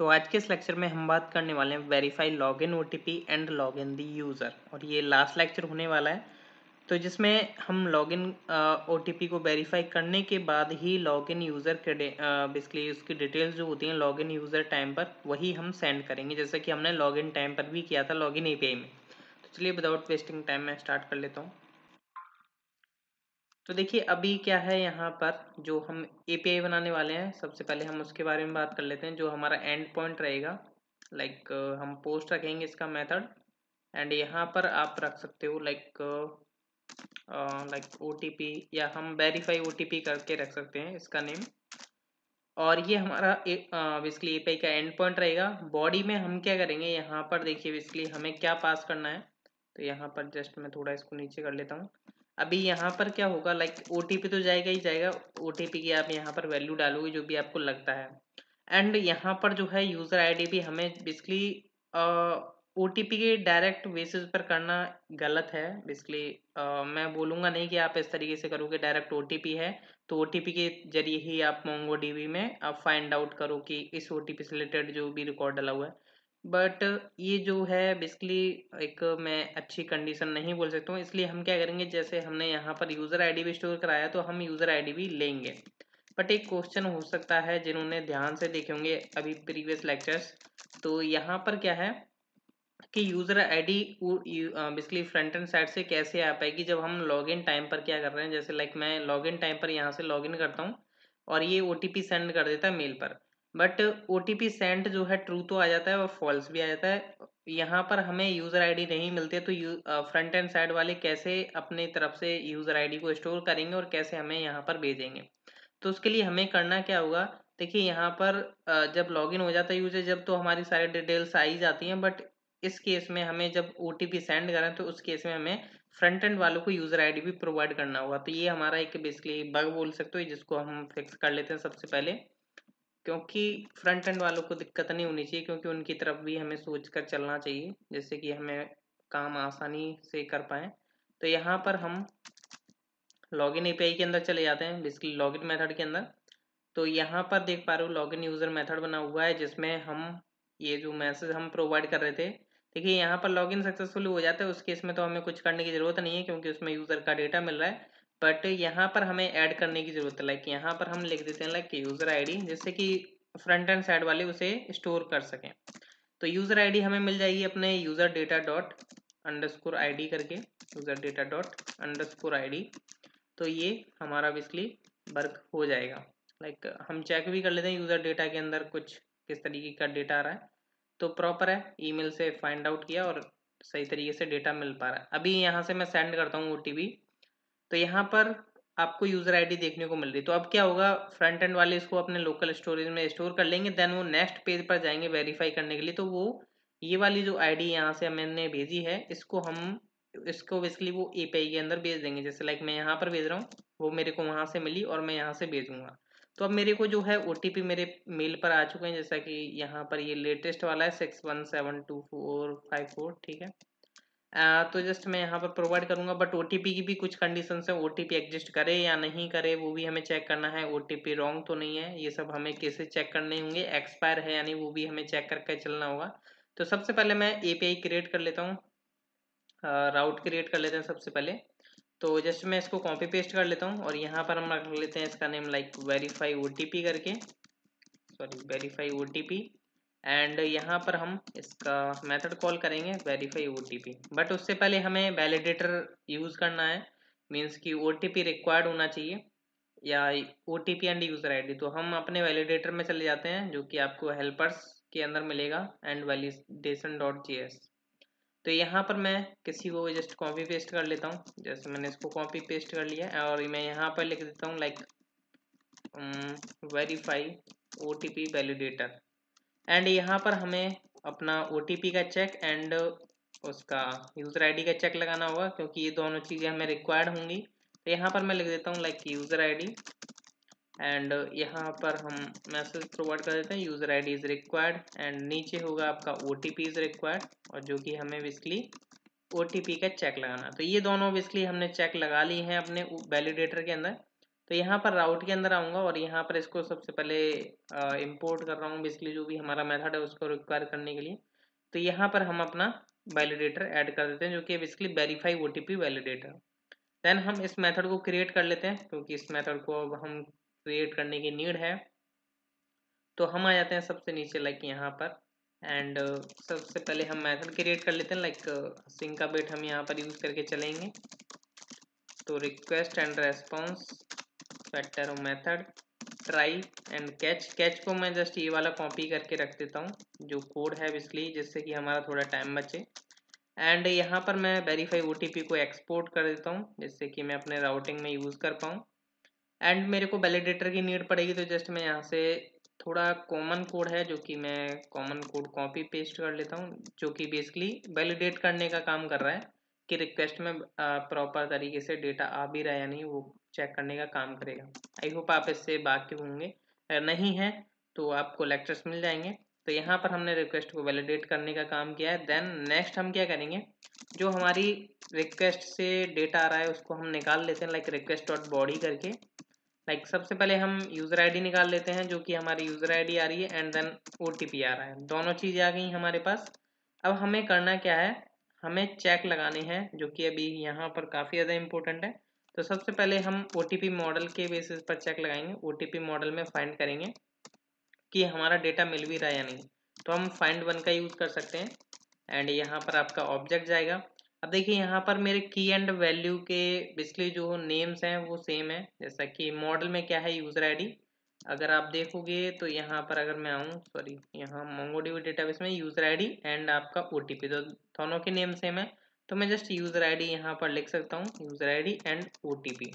तो आज के इस लेक्चर में हम बात करने वाले हैं verify login OTP and login the user, और ये लास्ट लेक्चर होने वाला है। तो जिसमें हम लॉगिन ओटीपी को वेरीफाई करने के बाद ही लॉगिन यूज़र के बेसिकली उसकी डिटेल्स जो होती हैं लॉगिन यूज़र टाइम पर वही हम सेंड करेंगे, जैसे कि हमने लॉगिन टाइम पर भी किया था लॉगिन एपीआई में। तो चलिए विदाउट वेस्टिंग टाइम मैं स्टार्ट कर लेता हूँ। तो देखिए अभी क्या है, यहाँ पर जो हम एपीआई बनाने वाले हैं सबसे पहले हम उसके बारे में बात कर लेते हैं। जो हमारा एंड पॉइंट रहेगा, लाइक हम पोस्ट रखेंगे इसका मेथड, एंड यहाँ पर आप रख सकते हो लाइक ओटीपी, या हम वेरीफाई ओटीपी करके रख सकते हैं इसका नेम। और ये हमारा बेसिकली एपीआई का एंड पॉइंट रहेगा। बॉडी में हम क्या करेंगे, यहाँ पर देखिए बेसिकली हमें क्या पास करना है। तो यहाँ पर जस्ट मैं थोड़ा इसको नीचे कर लेता हूँ। अभी यहाँ पर क्या होगा, लाइक ओटीपी तो जाएगा ही जाएगा, ओटीपी की आप यहाँ पर वैल्यू डालोगे जो भी आपको लगता है। एंड यहाँ पर जो है यूज़र आईडी भी हमें बेसिकली ओटीपी के डायरेक्ट बेसिस पर करना गलत है। बेसिकली मैं बोलूँगा नहीं कि आप इस तरीके से करोगे डायरेक्ट ओटीपी है तो ओटीपी के जरिए ही आप मोंगोडीबी में आप फाइंड आउट करो कि इस ओटीपी से रिलेटेड जो भी रिकॉर्ड डला हुआ है। बट ये जो है बेसिकली एक मैं अच्छी कंडीशन नहीं बोल सकता हूँ, इसलिए हम क्या करेंगे, जैसे हमने यहाँ पर यूज़र आईडी भी स्टोर कराया तो हम यूज़र आईडी भी लेंगे। बट एक क्वेश्चन हो सकता है जिन्होंने ध्यान से देखे होंगे अभी प्रीवियस लेक्चर्स, तो यहाँ पर क्या है कि user ID basically front end side से कैसे आ पाएगी जब हम लॉगिन टाइम पर क्या कर रहे हैं। जैसे लाइक मैं लॉगिन टाइम पर यहाँ से लॉगिन करता हूँ और ये ओटीपी सेंड कर देता है मेल पर, बट ओटीपी सेंड जो है ट्रू तो आ जाता है और फॉल्स भी आ जाता है। यहाँ पर हमें यूज़र आईडी नहीं मिलती है, तो फ्रंट एंड साइड वाले कैसे अपनी तरफ से यूज़र आईडी को स्टोर करेंगे और कैसे हमें यहाँ पर भेजेंगे। तो उसके लिए हमें करना क्या होगा, देखिए यहाँ पर जब लॉगिन हो जाता है यूजर जब, तो हमारी सारी डिटेल्स आ ही जाती हैं। बट इस केस में हमें जब ओटीपी सेंड करें तो उस केस में हमें फ्रंट एंड वालों को यूज़र आईडी भी प्रोवाइड करना होगा। तो ये हमारा एक बेसिकली बग बोल सकते हो, जिसको हम फिक्स कर लेते हैं सबसे पहले, क्योंकि फ्रंट एंड वालों को दिक्कत नहीं होनी चाहिए, क्योंकि उनकी तरफ भी हमें सोच कर चलना चाहिए जिससे कि हमें काम आसानी से कर पाएँ। तो यहाँ पर हम लॉगिन एपीआई के अंदर चले जाते हैं, बेसिकली लॉगिन मेथड के अंदर। तो यहाँ पर देख पा रहे हो लॉगिन यूज़र मेथड बना हुआ है, जिसमें हम ये जो मैसेज हम प्रोवाइड कर रहे थे, देखिए यहाँ पर लॉगिन सक्सेसफुली हो जाता है। उस केस में तो हमें कुछ करने की ज़रूरत नहीं है क्योंकि उसमें यूज़र का डेटा मिल रहा है। बट यहाँ पर हमें ऐड करने की ज़रूरत है, लाइक यहाँ पर हम लिख देते हैं लाइक यूज़र आईडी, जिससे कि फ्रंट एंड साइड वाले उसे स्टोर कर सकें। तो यूज़र आईडी हमें मिल जाएगी अपने user data dot underscore I D करके, user data dot underscore I D. तो ये हमारा बेसिकली वर्क हो जाएगा। लाइक हम चेक भी कर लेते हैं यूज़र डेटा के अंदर कुछ किस तरीके का डेटा आ रहा है, तो प्रॉपर है, ईमेल से फाइंड आउट किया और सही तरीके से डेटा मिल पा रहा है। अभी यहाँ से मैं सेंड करता हूँ ओटीपी, तो यहाँ पर आपको यूज़र आईडी देखने को मिल रही। तो अब क्या होगा, फ्रंट एंड वाले इसको अपने लोकल स्टोरेज में स्टोर कर लेंगे, देन वो नेक्स्ट पेज पर जाएंगे वेरीफाई करने के लिए। तो वो ये वाली जो आईडी यहाँ से मैंने भेजी है इसको बेसिकली वो एपीआई के अंदर भेज देंगे। जैसे लाइक मैं यहाँ पर भेज रहा हूँ, वो मेरे को वहाँ से मिली और मैं यहाँ से भेजूंगा। तो अब मेरे को जो है ओटीपी मेरे मेल पर आ चुके हैं, जैसा कि यहाँ पर ये लेटेस्ट वाला है 61724454, ठीक है। तो जस्ट मैं यहाँ पर प्रोवाइड करूँगा, बट ओटीपी की भी कुछ कंडीशंस है, ओटीपी एग्जिस्ट करे या नहीं करे वो भी हमें चेक करना है। ओटीपी रॉन्ग तो नहीं है, ये सब हमें कैसे चेक करने होंगे, एक्सपायर है यानी वो भी हमें चेक करके चलना होगा। तो सबसे पहले मैं एपीआई क्रिएट कर लेता हूँ, राउट क्रिएट कर लेते हैं सबसे पहले। तो जस्ट मैं इसको कॉपी पेस्ट कर लेता हूँ और यहाँ पर हम रख लेते हैं इसका नेम लाइक वेरीफाई ओटीपी करके, सॉरी वेरीफाई ओटीपी। एंड यहाँ पर हम इसका मेथड कॉल करेंगे वेरीफाई ओटीपी, बट उससे पहले हमें वैलिडेटर यूज़ करना है। मीन्स कि ओटीपी रिक्वायर्ड होना चाहिए या ओटीपी एंड यूज़र आईडी। तो हम अपने वैलिडेटर में चले जाते हैं जो कि आपको हेल्पर्स के अंदर मिलेगा, एंड वैलिडेशन डॉट जेएस। तो यहाँ पर मैं किसी को जस्ट कॉपी पेस्ट कर लेता हूँ, जैसे मैंने इसको कॉपी पेस्ट कर लिया और मैं यहाँ पर लिख देता हूँ like verify OTP validator. And यहाँ पर हमें अपना ओटीपी का चेक एंड उसका यूज़र आईडी का चेक लगाना होगा, क्योंकि ये दोनों चीज़ें हमें रिक्वायर्ड होंगी। तो यहाँ पर मैं लिख देता हूँ लाइक यूज़र आईडी, एंड यहाँ पर हम मैसेज प्रोवाइड कर देते हैं user ID is required, and नीचे होगा आपका ओटीपी इज़ रिक्वायर्ड, और जो कि हमें बेसिकली ओटीपी का चेक लगाना। तो ये दोनों बेसिकली हमने चेक लगा ली हैं अपने वैलिडेटर के अंदर। तो यहाँ पर राउट के अंदर आऊँगा और यहाँ पर इसको सबसे पहले इंपोर्ट कर रहा हूँ बेसिकली जो भी हमारा मेथड है उसको रिक्वायर करने के लिए। तो यहाँ पर हम अपना वैलिडेटर ऐड कर देते हैं जो कि basically verify OTP validator. Then हम इस मेथड को क्रिएट कर लेते हैं क्योंकि इस मेथड को अब हम क्रिएट करने की नीड है। तो हम आ जाते हैं सबसे नीचे लाइक यहाँ पर एंड सबसे पहले हम मेथड क्रिएट कर लेते हैं लाइक सिंक का बिट हम यहाँ पर यूज़ करके चलेंगे। तो request and response factor method try and catch को मैं जस्ट ये वाला कॉपी करके रख देता हूँ जो कोड है बेसिकली, जिससे कि हमारा थोड़ा टाइम बचे। एंड यहाँ पर मैं वेरीफाई ओटीपी को एक्सपोर्ट कर देता हूँ जिससे कि मैं अपने राउटिंग में यूज़ कर पाऊँ। एंड मेरे को वैलिडेटर की नीड पड़ेगी तो जस्ट मैं यहाँ से थोड़ा कॉमन कोड है जो कि मैं कॉमन कोड कॉपी पेस्ट कर लेता हूँ जो कि बेसिकली वैलिडेट करने का काम कर रहा है कि रिक्वेस्ट में प्रॉपर तरीके से डेटा आ भी रहा है या नहीं, वो चेक करने का काम करेगा। आई होप आप इससे वाकिफ होंगे, अगर नहीं है तो आपको लेक्चर्स मिल जाएंगे। तो यहाँ पर हमने रिक्वेस्ट को वैलिडेट करने का काम किया है। देन नेक्स्ट हम क्या करेंगे, जो हमारी रिक्वेस्ट से डेटा आ रहा है उसको हम निकाल लेते हैं लाइक रिक्वेस्ट डॉट बॉडी करके। लाइक सबसे पहले हम यूज़र आईडी निकाल लेते हैं जो कि हमारी यूज़र आईडी आ रही है एंड देन ओटीपी आ रहा है, दोनों चीज़ें आ गई हमारे पास। अब हमें करना क्या है, हमें चेक लगाने हैं जो कि अभी यहाँ पर काफ़ी ज़्यादा इंपॉर्टेंट है। तो सबसे पहले हम ओटीपी मॉडल के बेसिस पर चेक लगाएंगे। ओटीपी मॉडल में फाइंड करेंगे कि हमारा डेटा मिल भी रहा है या नहीं। तो हम फाइंड वन का यूज़ कर सकते हैं एंड यहाँ पर आपका ऑब्जेक्ट जाएगा। अब देखिए यहाँ पर मेरे की एंड वैल्यू के बेसिकली जो नेम्स हैं वो सेम है, जैसा कि मॉडल में क्या है यूज़र आईडी। अगर आप देखोगे तो यहाँ पर अगर मैं आऊँ, सॉरी यहाँ मोंगोडीबी डेटाबेस में यूज़र आईडी एंड आपका ओटीपी तो दोनों के नेम सेम है। तो मैं जस्ट यूज़र आईडी यहाँ पर लिख सकता हूँ, यूज़र आईडी एंड ओटीपी।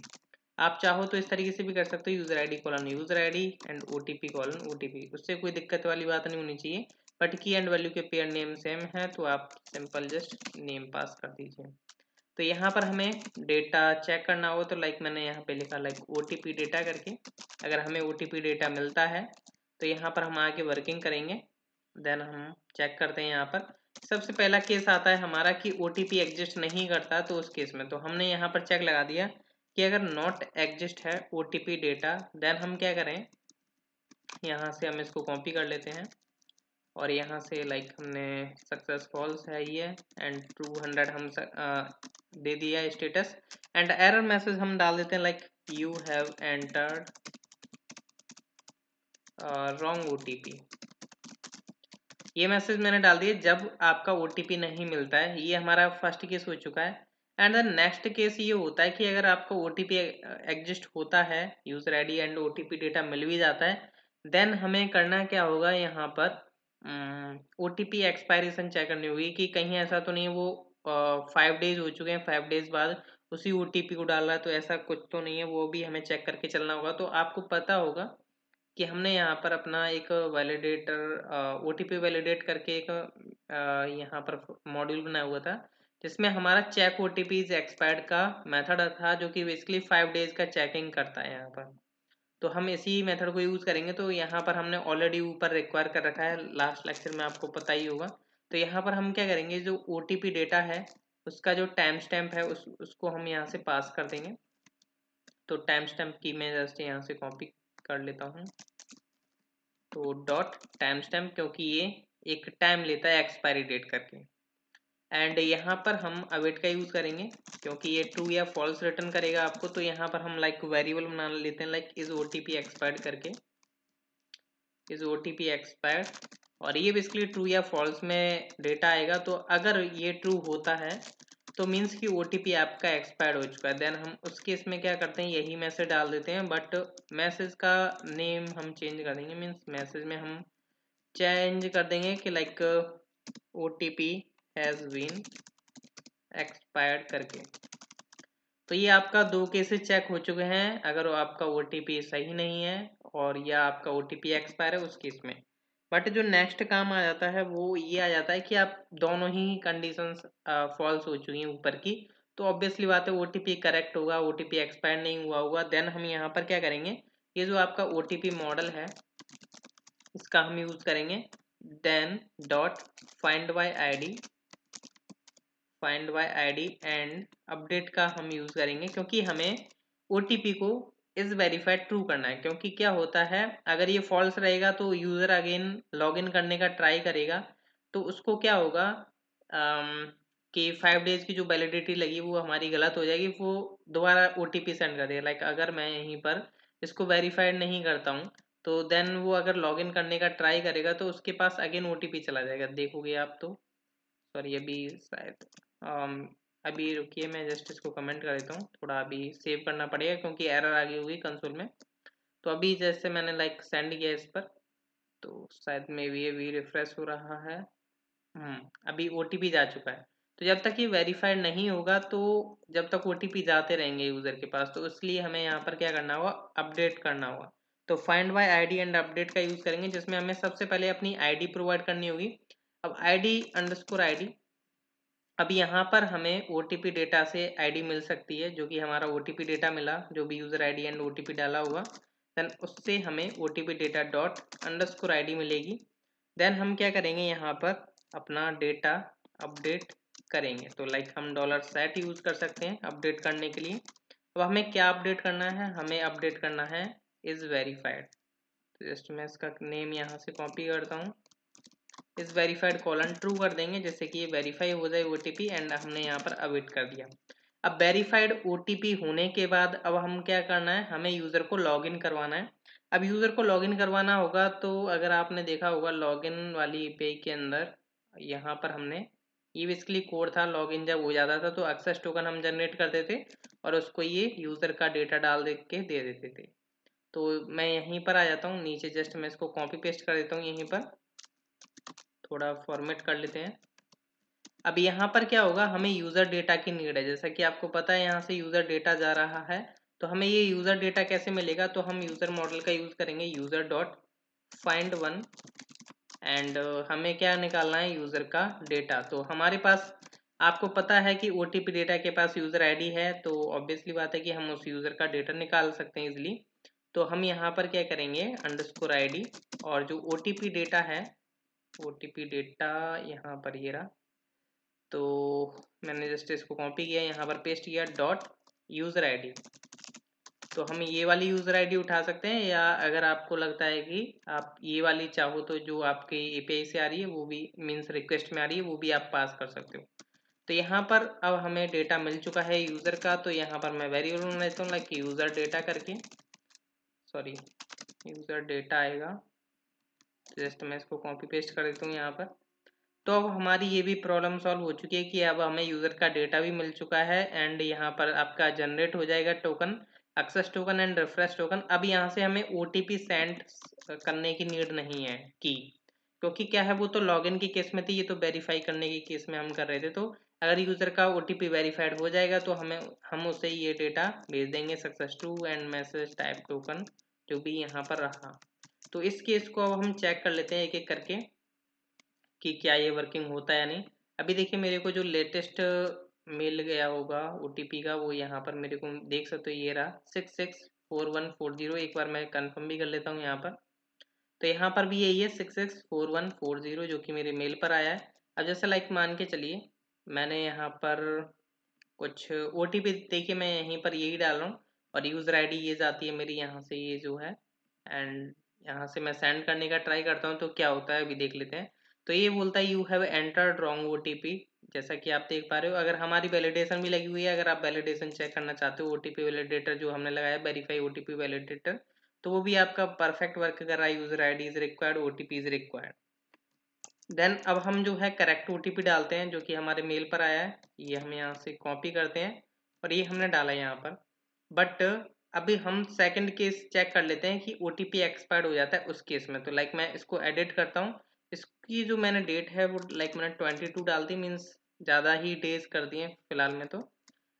आप चाहो तो इस तरीके से भी कर सकते हो, user ID colon user ID and OTP colon OTP, उससे कोई दिक्कत वाली बात नहीं होनी चाहिए। बट की एंड वैल्यू के पेयर नेम सेम है तो आप सिंपल जस्ट नेम पास कर दीजिए। तो यहाँ पर हमें डेटा चेक करना होगा तो लाइक मैंने यहाँ पे लिखा लाइक ओटीपी डेटा करके। अगर हमें ओटीपी डेटा मिलता है तो यहाँ पर हम आगे वर्किंग करेंगे। देन हम चेक करते हैं, यहाँ पर सबसे पहला केस आता है हमारा कि ओटीपी एग्जिस्ट नहीं करता। तो उस केस में तो हमने यहाँ पर चेक लगा दिया कि अगर नॉट एग्जिस्ट है ओटीपी डेटा, देन हम क्या करें, यहाँ से हम इसको कॉपी कर लेते हैं और यहाँ से लाइक हमने सक्सेस फॉल्स है ये एंड 200 हम दे दिया स्टेटस एंड एरर मैसेज हम डाल देते हैं like you have entered wrong OTP. ये मैसेज मैंने डाल दिया जब आपका ओटीपी नहीं मिलता है। ये हमारा फर्स्ट केस हो चुका है। एंड द नेक्स्ट केस ये होता है कि अगर आपका ओटीपी एग्जिस्ट होता है, user ID and OTP data मिल भी जाता है, देन हमें करना क्या होगा, यहाँ पर ओटीपी एक्सपायरेशन चेक करनी होगी कि कहीं ऐसा तो नहीं वो 5 डेज हो चुके हैं, 5 डेज बाद उसी ओटीपी को डाल रहा है, तो ऐसा कुछ तो नहीं है, वो भी हमें चेक करके चलना होगा। तो आपको पता होगा कि हमने यहाँ पर अपना एक वैलिडेटर ओटीपी वैलिडेट करके एक यहाँ पर मॉड्यूल बनाया हुआ था जिसमें हमारा चेक ओटीपीज एक्सपायर्ड का मेथड था जो कि बेसिकली 5 डेज का चेकिंग करता है यहाँ पर। तो हम इसी मेथड को यूज़ करेंगे। तो यहाँ पर हमने ऑलरेडी ऊपर रिक्वायर कर रखा है, लास्ट लेक्चर में आपको पता ही होगा। तो यहाँ पर हम क्या करेंगे, जो ओटीपी डेटा है उसका जो टाइम स्टैम्प है उसको हम यहाँ से पास कर देंगे। तो टाइम स्टैम्प की मैं जस्ट यहाँ से कॉपी कर लेता हूँ, तो डॉट टाइम स्टैम्प, क्योंकि ये एक टाइम लेता है एक्सपायरी डेट करके। एंड यहाँ पर हम अवेट का यूज़ करेंगे क्योंकि ये ट्रू या फॉल्स रिटर्न करेगा आपको। तो यहाँ पर हम लाइक वेरिएबल बना लेते हैं लाइक इज ओटीपी एक्सपायर्ड करके, इज ओटीपी एक्सपायर्ड, और ये बेसिकली ट्रू या फॉल्स में डेटा आएगा। तो अगर ये ट्रू होता है तो मीन्स कि ओटीपी आपका एक्सपायर्ड हो चुका है। देन हम उस केस में क्या करते हैं, यही मैसेज डाल देते हैं, बट मैसेज का नेम हम चेंज कर देंगे। मीन्स मैसेज में हम चेंज कर देंगे कि like OTP has been expired करके। तो ये आपका 2 केसेस चेक हो चुके हैं, अगर आपका ओटीपी सही नहीं है और या आपका ओटीपी एक्सपायर है उस केस में। बट जो नेक्स्ट काम आ जाता है वो ये आ जाता है कि आप दोनों ही कंडीशंस फॉल्स हो चुकी हैं ऊपर की, तो ऑब्वियसली बात है ओटीपी करेक्ट होगा, ओटीपी एक्सपायर नहीं हुआ होगा। देन हम यहाँ पर क्या करेंगे, ये जो आपका ओटीपी मॉडल है इसका हम यूज़ करेंगे। Then dot find by ID, find by ID and update का हम यूज़ करेंगे क्योंकि हमें ओटीपी को इज वेरीफाइड ट्रू करना है, क्योंकि क्या होता है अगर ये फॉल्स रहेगा तो यूजर अगेन लॉगिन करने का ट्राई करेगा, तो उसको क्या होगा कि 5 डेज की जो वैलिडिटी लगी वो हमारी गलत हो जाएगी, वो दोबारा ओटीपी सेंड कर देगा। लाइक अगर मैं यहीं पर इसको वेरीफाइड नहीं करता हूँ तो देन वो अगर लॉगिन करने का ट्राई करेगा तो उसके पास अगेन ओटीपी चला जाएगा, देखोगे आप तो। सॉरी अभी शायद अभी रुकिए, मैं जस्ट इसको कमेंट कर देता हूँ, थोड़ा अभी सेव करना पड़ेगा क्योंकि एरर आ गई हुई कंसोल में। तो अभी जैसे मैंने लाइक सेंड किया इस पर, तो शायद मे बी ये भी रिफ्रेश हो रहा है। अभी ओटीपी जा चुका है। तो जब तक ये वेरीफाइड नहीं होगा तो जब तक ओटीपी जाते रहेंगे यूज़र के पास, तो इसलिए हमें यहाँ पर क्या करना होगा, अपडेट करना होगा। तो find by ID and update का यूज़ करेंगे, जिसमें हमें सबसे पहले अपनी आईडी प्रोवाइड करनी होगी। अब आईडी अंडरस्कोर आईडी, अब यहाँ पर हमें ओटीपी डेटा से आईडी मिल सकती है, जो कि हमारा ओटीपी डेटा मिला, जो भी यूज़र आईडी एंड ओटीपी डाला हुआ, देन उससे हमें OTP data dot underscore ID मिलेगी। देन हम क्या करेंगे, यहाँ पर अपना डेटा अपडेट करेंगे। तो लाइक हम $set यूज़ कर सकते हैं अपडेट करने के लिए। अब हमें क्या अपडेट करना है, हमें अपडेट करना है इज़ वेरीफाइड। तो जस्ट मैं इसका नेम यहाँ से कॉपी करता हूँ, इस वेरीफाइड कॉलन ट्रू कर देंगे, जैसे कि ये वेरीफाई हो जाए ओटीपी, एंड हमने यहाँ पर अवेट कर दिया। अब वेरीफाइड ओटीपी होने के बाद अब हम क्या करना है, हमें यूज़र को लॉगिन करवाना है। अब यूज़र को लॉगिन करवाना होगा, तो अगर आपने देखा होगा लॉगिन वाली एपीआई के अंदर यहाँ पर हमने ये बेसिकली कोड था, लॉगिन जब हो जाता था तो एक्सेस टोकन हम जनरेट करते थे और उसको ये यूज़र का डेटा डाल दे के दे देते थे। तो मैं यहीं पर आ जाता हूँ नीचे, जस्ट मैं इसको कॉपी पेस्ट कर देता हूँ, यहीं पर थोड़ा फॉर्मेट कर लेते हैं। अब यहाँ पर क्या होगा, हमें यूज़र डेटा की नीड है, जैसा कि आपको पता है यहाँ से यूज़र डेटा जा रहा है। तो हमें ये यूज़र डेटा कैसे मिलेगा, तो हम यूज़र मॉडल का यूज़ करेंगे, user dot find one, and हमें क्या निकालना है, यूज़र का डेटा। तो हमारे पास आपको पता है कि ओटीपी डेटा के पास यूज़र आईडी है, तो ऑब्वियसली बात है कि हम उस यूज़र का डेटा निकाल सकते हैं इजीली। तो हम यहाँ पर क्या करेंगे, अंडरस्कोर आईडी, और जो ओटीपी डेटा है, ओटीपी डेटा यहाँ पर ये रहा, तो मैंने जस्ट इसको कॉपी किया, यहाँ पर पेस्ट किया, डॉट यूज़र आईडी। तो हम ये वाली यूज़र आईडी उठा सकते हैं, या अगर आपको लगता है कि आप ये वाली चाहो तो जो आपके एपीआई से आ रही है वो भी मीन्स रिक्वेस्ट में आ रही है वो भी आप पास कर सकते हो। तो यहाँ पर अब हमें डेटा मिल चुका है यूज़र का, तो यहाँ पर मैं वेरिएबल बना लेता हूँ लाइक यूज़र डेटा करके, सॉरी यूज़र डेटा आएगा, जस्ट मैं इसको कॉपी पेस्ट कर देता हूँ यहाँ पर। तो अब हमारी ये भी प्रॉब्लम सॉल्व हो चुकी है कि अब हमें यूज़र का डेटा भी मिल चुका है, एंड यहाँ पर आपका जनरेट हो जाएगा token, access token and refresh token. अब यहाँ से हमें ओटीपी सेंड करने की नीड नहीं है की, क्योंकि क्या है वो तो लॉगिन की केस में थी, ये तो वेरीफाई करने की केस में हम कर रहे थे। तो अगर यूज़र का ओटीपी वेरीफाइड हो जाएगा तो हम उसे ये डेटा भेज देंगे, success true and message type token जो भी यहाँ पर रहा। तो इस केस को अब हम चेक कर लेते हैं एक एक करके कि क्या ये वर्किंग होता है या नहीं। अभी देखिए मेरे को जो लेटेस्ट मिल गया होगा ओटीपी का, वो यहाँ पर मेरे को देख सकते हो, ये रहा 664140। एक बार मैं कंफर्म भी कर लेता हूँ यहाँ पर। तो यहाँ पर भी यही है 664140 जो कि मेरे मेल पर आया है। अब जैसे लाइक मान के चलिए मैंने यहाँ पर कुछ ओटीपी, देखिए मैं यहीं पर यही डाल रहा हूँ, और यूज़र आईडी ये जाती है मेरी यहाँ से, ये जो है, एंड यहाँ से मैं सेंड करने का ट्राई करता हूँ तो क्या होता है अभी देख लेते हैं। तो ये बोलता है you have entered wrong OTP, जैसा कि आप देख पा रहे हो। अगर हमारी वैलिडेशन भी लगी हुई है, अगर आप वैलिडेशन चेक करना चाहते हो, ओटीपी वैलिडेटर जो हमने लगाया, वेरीफाई ओटीपी वैलिडेटर, तो वो भी आपका परफेक्ट वर्क कर रहा है, user ID is required, OTP is required. Then अब हम जो है करेक्ट ओटीपी डालते हैं जो कि हमारे मेल पर आया है, ये हम यहाँ से कॉपी करते हैं और ये हमने डाला यहाँ पर। बट अभी हम सेकंड केस चेक कर लेते हैं कि ओटीपी एक्सपायर्ड हो जाता है उस केस में। तो लाइक मैं इसको एडिट करता हूँ, इसकी जो मैंने डेट है वो लाइक मैंने 22 डाल दी, मीन्स ज़्यादा ही डेज कर दिए फिलहाल में तो।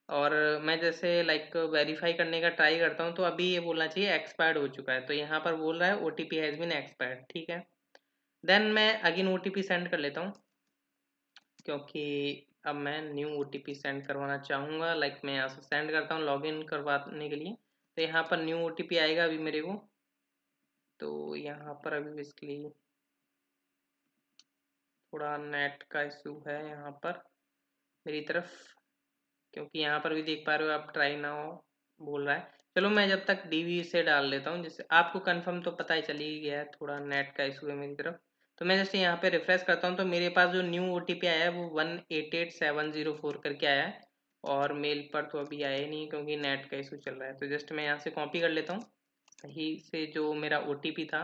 और मैं जैसे लाइक वेरीफाई करने का ट्राई करता हूँ तो अभी ये बोलना चाहिए एक्सपायर्ड हो चुका है, तो यहाँ पर बोल रहा है ओटीपी हैज़ बीन एक्सपायर्ड, ठीक है। देन मैं अगेन ओटीपी सेंड कर लेता हूँ, क्योंकि अब मैं न्यू ओटीपी सेंड करवाना चाहूँगा। लाइक मैं यहाँ से सेंड करता हूँ लॉगिन करवाने के लिए, तो यहाँ पर न्यू ओटीपी आएगा अभी मेरे को। तो यहाँ पर अभी बेसिकली थोड़ा नेट का इशू है यहाँ पर मेरी तरफ, क्योंकि यहाँ पर भी देख पा रहे हो आप ट्राई नाउ बोल रहा है। चलो मैं जब तक डीवी से डाल लेता हूँ, जिससे आपको कंफर्म तो पता ही चल ही गया है, थोड़ा नेट का इशू है मेरी तरफ। तो मैं जैसे यहाँ पे रिफ्रेश करता हूँ तो मेरे पास जो न्यू ओटीपी आया है वो 188704 करके आया है, और मेल पर तो अभी आया ही नहीं क्योंकि नेट का इशू चल रहा है। तो जस्ट मैं यहाँ से कॉपी कर लेता हूँ यहीं से जो मेरा ओटीपी था।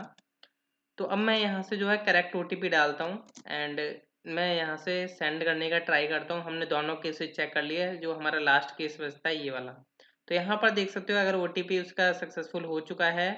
तो अब मैं यहाँ से जो है करेक्ट ओटीपी डालता हूँ एंड मैं यहाँ से सेंड करने का ट्राई करता हूँ। हमने दोनों केसेस चेक कर लिए, जो हमारा लास्ट केस बचता है ये वाला। तो यहाँ पर देख सकते हो अगर ओटीपी उसका सक्सेसफुल हो चुका है,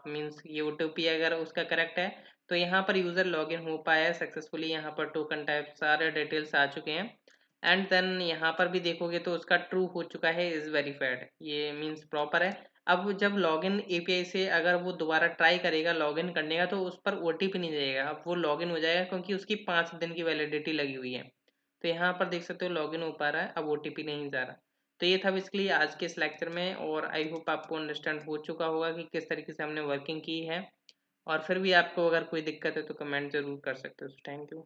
मीन्स ये ओटीपी अगर उसका करेक्ट है, तो यहाँ पर यूज़र लॉगिन हो पाया है सक्सेसफुली। यहाँ पर टोकन टाइप सारे डिटेल्स आ चुके हैं एंड देन यहाँ पर भी देखोगे तो उसका ट्रू हो चुका है, इज़ वेरीफाइड, ये मीन्स प्रॉपर है। अब जब लॉगिन एपीआई से अगर वो दोबारा ट्राई करेगा लॉगिन करने का तो उस पर ओटीपी नहीं जाएगा, अब वो लॉगिन हो जाएगा क्योंकि उसकी 5 दिन की वैलिडिटी लगी हुई है। तो यहाँ पर देख सकते हो लॉगिन हो पा रहा है, अब ओटीपी नहीं जा रहा। तो ये था बेसिकली आज के इस लेक्चर में, और आई होप आपको अंडरस्टैंड हो चुका होगा कि किस तरीके से हमने वर्किंग की है। और फिर भी आपको अगर कोई दिक्कत है तो कमेंट जरूर कर सकते हो। Thank you.